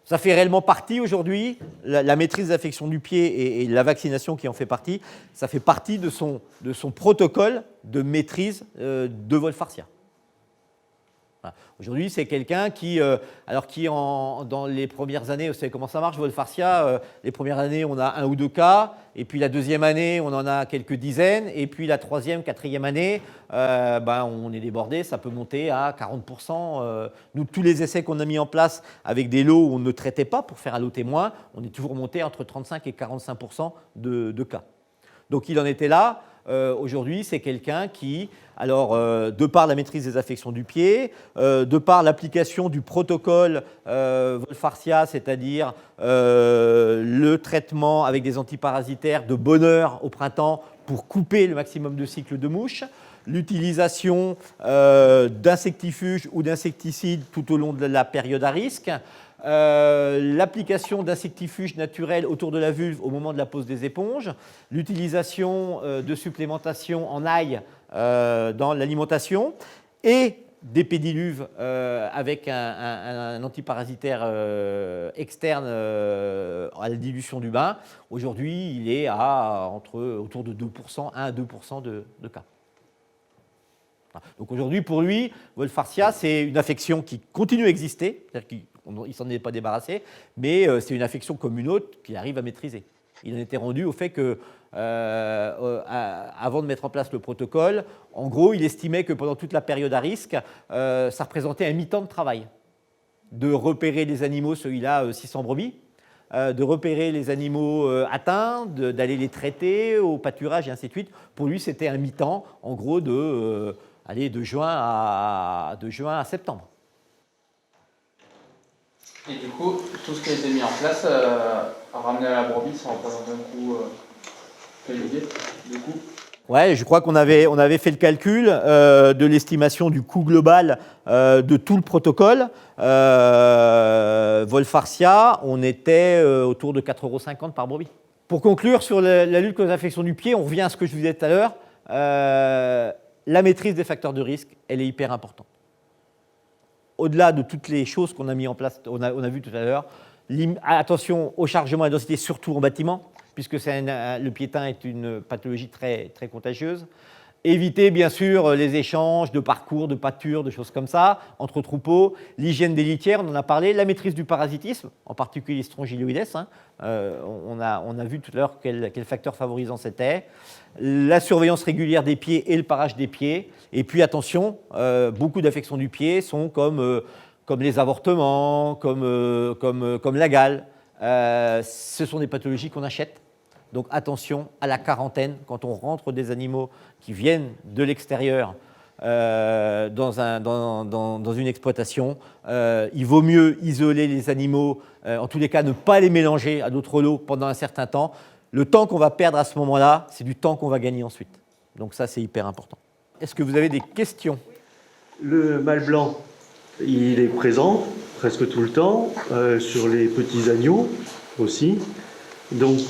Ça fait réellement partie aujourd'hui, la maîtrise des affections du pied et la vaccination qui en fait partie, ça fait partie de son protocole de maîtrise de Wolfachia. Voilà. Aujourd'hui, c'est quelqu'un qui dans les premières années, vous savez comment ça marche, Wolfachia, les premières années, on a 1 ou 2 cas, et puis la deuxième année, on en a quelques dizaines, et puis la troisième, quatrième année, on est débordé, ça peut monter à 40%. Nous, tous les essais qu'on a mis en place avec des lots où on ne traitait pas pour faire un lot témoin, on est toujours monté entre 35 et 45% de cas. Donc il en était là. Aujourd'hui, c'est quelqu'un qui, de par la maîtrise des affections du pied, de par l'application du protocole Wolfachia, c'est-à-dire le traitement avec des antiparasitaires de bonne heure au printemps pour couper le maximum de cycles de mouches, l'utilisation d'insectifuges ou d'insecticides tout au long de la période à risque, l'application d'insectifuges naturels autour de la vulve au moment de la pose des éponges, l'utilisation de supplémentation en ail dans l'alimentation et des pédiluves avec un antiparasitaire externe à la dilution du bain. Aujourd'hui, il est autour de 2%, 1 à 2% de cas. Donc aujourd'hui, pour lui, Wolfachia, c'est une affection qui continue à exister, c'est-à-dire qu'il ne s'en est pas débarrassé, mais c'est une affection comme une autre qu'il arrive à maîtriser. Il en était rendu au fait que avant de mettre en place le protocole. En gros, il estimait que pendant toute la période à risque, ça représentait un mi-temps de travail. De repérer les animaux, celui-là, 600 brebis, de repérer les animaux atteints, d'aller les traiter au pâturage et ainsi de suite. Pour lui, c'était un mi-temps, en gros, de juin à septembre. Et du coup, tout ce qui a été mis en place à ramener à la brebis, ça représente un coût quel budget, du coup? Ouais, je crois qu'on avait fait le calcul de l'estimation du coût global de tout le protocole. Wolfarsia, on était autour de 4,50 € par brebis. Pour conclure sur la lutte contre les infections du pied, on revient à ce que je vous disais tout à l'heure. La maîtrise des facteurs de risque, elle est hyper importante. Au-delà de toutes les choses qu'on a mis en place, on a vu tout à l'heure, attention au chargement et à la densité, surtout en bâtiment, puisque le piétin est une pathologie très, très contagieuse. Éviter, bien sûr, les échanges de parcours, de pâture, de choses comme ça, entre troupeaux. L'hygiène des litières, on en a parlé. La maîtrise du parasitisme, en particulier strongyloides. On a vu tout à l'heure quel facteur favorisant c'était. La surveillance régulière des pieds et le parage des pieds. Et puis, attention, beaucoup d'affections du pied sont comme les avortements, comme la gale. Ce sont des pathologies qu'on achète. Donc attention à la quarantaine quand on rentre des animaux qui viennent de l'extérieur dans une exploitation. Il vaut mieux isoler les animaux, en tous les cas ne pas les mélanger à d'autres lots pendant un certain temps. Le temps qu'on va perdre à ce moment-là, c'est du temps qu'on va gagner ensuite. Donc ça, c'est hyper important. Est-ce que vous avez des questions? Le mâle blanc, il est présent presque tout le temps, sur les petits agneaux aussi. Donc,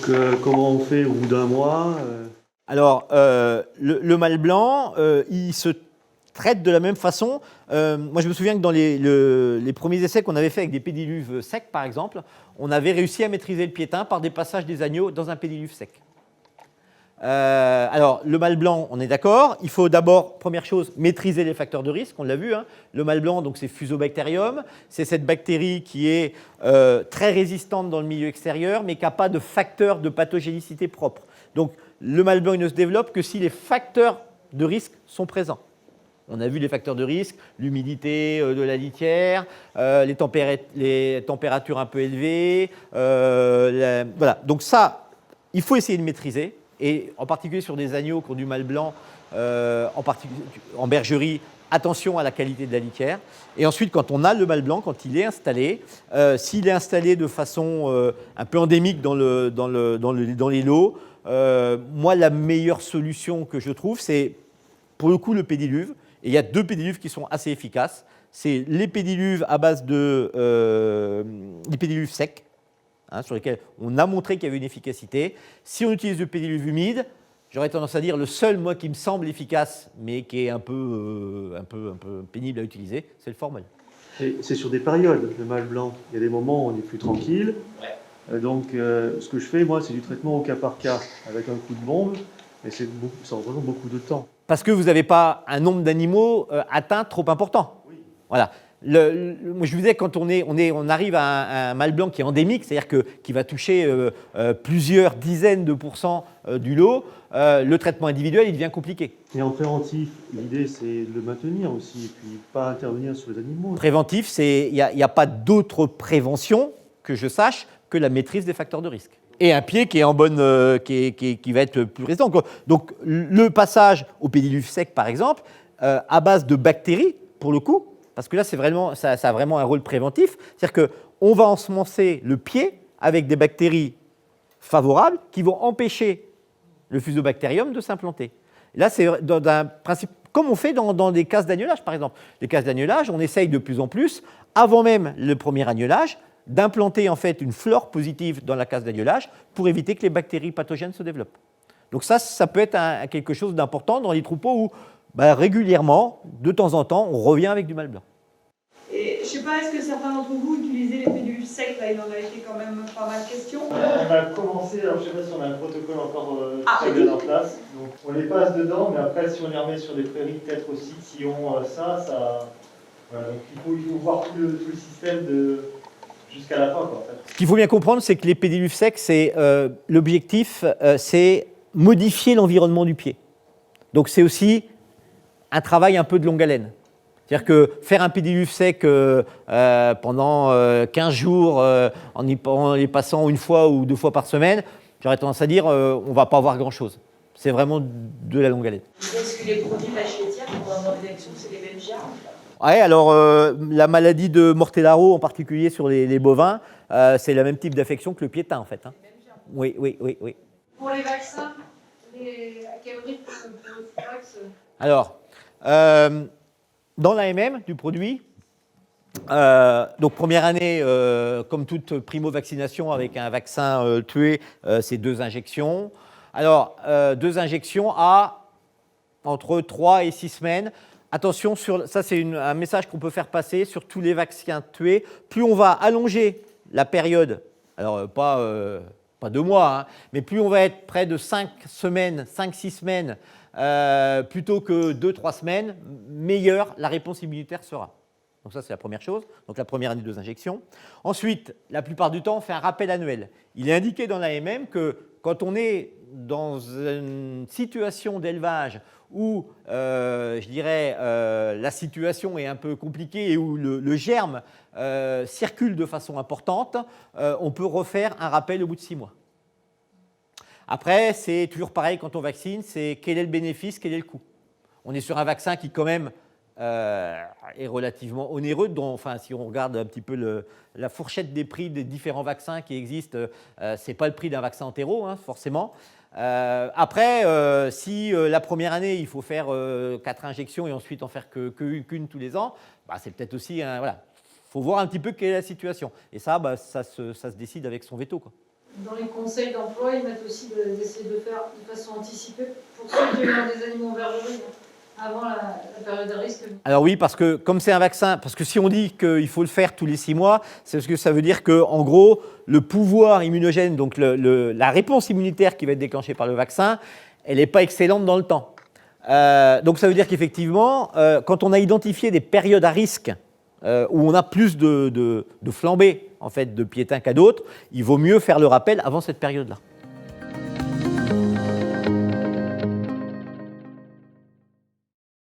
comment on fait au bout d'un mois Alors, le mâle blanc, il se traite de la même façon. Moi, je me souviens que dans les premiers essais qu'on avait fait avec des pédiluves secs, par exemple, on avait réussi à maîtriser le piétin par des passages des agneaux dans un pédiluve sec. Alors, le mâle blanc, on est d'accord. Il faut d'abord, première chose, maîtriser les facteurs de risque. On l'a vu. Le mâle blanc, donc, c'est Fusobacterium. C'est cette bactérie qui est très résistante dans le milieu extérieur, mais qui n'a pas de facteur de pathogénicité propre. Donc, le mâle blanc, il ne se développe que si les facteurs de risque sont présents. On a vu les facteurs de risque, l'humidité de la litière, les températures un peu élevées. Voilà. Donc ça, il faut essayer de maîtriser. Et en particulier sur des agneaux qui ont du mâle blanc, en bergerie, attention à la qualité de la litière. Et ensuite, quand on a le mâle blanc, quand il est installé, s'il est installé de façon un peu endémique dans les lots, moi, la meilleure solution que je trouve, c'est pour le coup le pédiluve. Et il y a deux pédiluves qui sont assez efficaces. C'est les pédiluves à base les pédiluves secs, sur lesquels on a montré qu'il y avait une efficacité. Si on utilise le pédiluve humide, j'aurais tendance à dire le seul, moi, qui me semble efficace, mais qui est un peu pénible à utiliser, c'est le formol. C'est sur des périodes, le mâle blanc. Il y a des moments où on est plus tranquille. Ouais. Donc, ce que je fais, moi, c'est du traitement au cas par cas, avec un coup de bombe, et ça représente beaucoup de temps. Parce que vous n'avez pas un nombre d'animaux atteints trop important. Oui. Voilà. Moi, je vous disais, quand on arrive à un mâle blanc qui est endémique, c'est-à-dire qui va toucher plusieurs dizaines de pourcents du lot, le traitement individuel, il devient compliqué. Et en préventif, l'idée, c'est de le maintenir aussi, et puis pas intervenir sur les animaux. Préventif, il n'y a pas d'autre prévention, que je sache, que la maîtrise des facteurs de risque. Et un pied qui est en bonne, qui va être plus résistant. Donc, le passage au pédiluve sec, par exemple, à base de bactéries, pour le coup, parce que là, ça a vraiment un rôle préventif. C'est-à-dire qu'on va ensemencer le pied avec des bactéries favorables qui vont empêcher le Fusobacterium de s'implanter. Là, c'est dans un principe, comme on fait dans des cases d'agnelage, par exemple. Les cases d'agnelage, on essaye de plus en plus, avant même le premier agnelage, d'implanter en fait une flore positive dans la case d'agnelage pour éviter que les bactéries pathogènes se développent. Donc ça peut être quelque chose d'important dans les troupeaux où régulièrement, de temps en temps, on revient avec du mâle blanc. Et je ne sais pas, est-ce que certains d'entre vous utilisaient les pédiluves secs? Là, il en a été quand même pas mal question. On a commencé, alors je ne sais pas si on a un protocole encore très bien en place. Donc on les passe dedans, mais après si on les remet sur des prairies, peut-être aussi qui ont ça. Voilà, donc il faut voir tout le système jusqu'à la fin. Quoi, en fait. Ce qu'il faut bien comprendre, c'est que les pédiluves secs, l'objectif, c'est modifier l'environnement du pied. Donc c'est aussi un travail un peu de longue haleine. C'est-à-dire que faire un pédiluve sec pendant 15 jours en les passant une fois ou 2 fois par semaine, j'aurais tendance à dire on ne va pas voir grand-chose. C'est vraiment de la longue haleine. Est-ce que les produits vaches laitières pour avoir des actions, c'est les mêmes germes? Ouais, alors la maladie de Mortellaro, en particulier sur les bovins, c'est le même type d'affection que le piétin en fait. Hein. Oui. Pour les vaccins, à quel rythme pour le Furax? Alors, dans l'AMM du produit, donc première année, comme toute primo-vaccination avec un vaccin tué, c'est 2 injections. Alors, 2 injections à entre 3 et 6 semaines. Attention, ça c'est un message qu'on peut faire passer sur tous les vaccins tués. Plus on va allonger la période, alors pas 2 mois, hein, mais plus on va être près de 5-6 semaines, plutôt que 2-3 semaines, meilleure la réponse immunitaire sera. Donc ça, c'est la première chose. Donc la première année, 2 injections. Ensuite, la plupart du temps, on fait un rappel annuel. Il est indiqué dans l'AMM que quand on est dans une situation d'élevage où, je dirais, la situation est un peu compliquée et où le germe circule de façon importante, on peut refaire un rappel au bout de 6 mois. Après, c'est toujours pareil quand on vaccine, c'est quel est le bénéfice, quel est le coût. On est sur un vaccin qui, quand même, est relativement onéreux. Enfin, si on regarde un petit peu la fourchette des prix des différents vaccins qui existent, ce n'est pas le prix d'un vaccin entéro, hein, forcément. Après, si la première année, il faut faire 4 injections et ensuite en faire qu'une tous les ans, bah, c'est peut-être aussi voilà. Il faut voir un petit peu quelle est la situation. Et ça, bah, ça se décide avec son veto, quoi. Dans les conseils d'emploi, ils mettent aussi d'essayer de faire de façon anticipée pour ceux qui ont des animaux en bergerie avant la période de risque. Alors oui, parce que comme c'est un vaccin, parce que si on dit qu'il faut le faire tous les 6 mois, c'est parce que ça veut dire qu'en gros, le pouvoir immunogène, donc la réponse immunitaire qui va être déclenchée par le vaccin, elle n'est pas excellente dans le temps. Donc ça veut dire qu'effectivement, quand on a identifié des périodes à risque où on a plus de flambées en fait, de piétins qu'à d'autres, il vaut mieux faire le rappel avant cette période-là.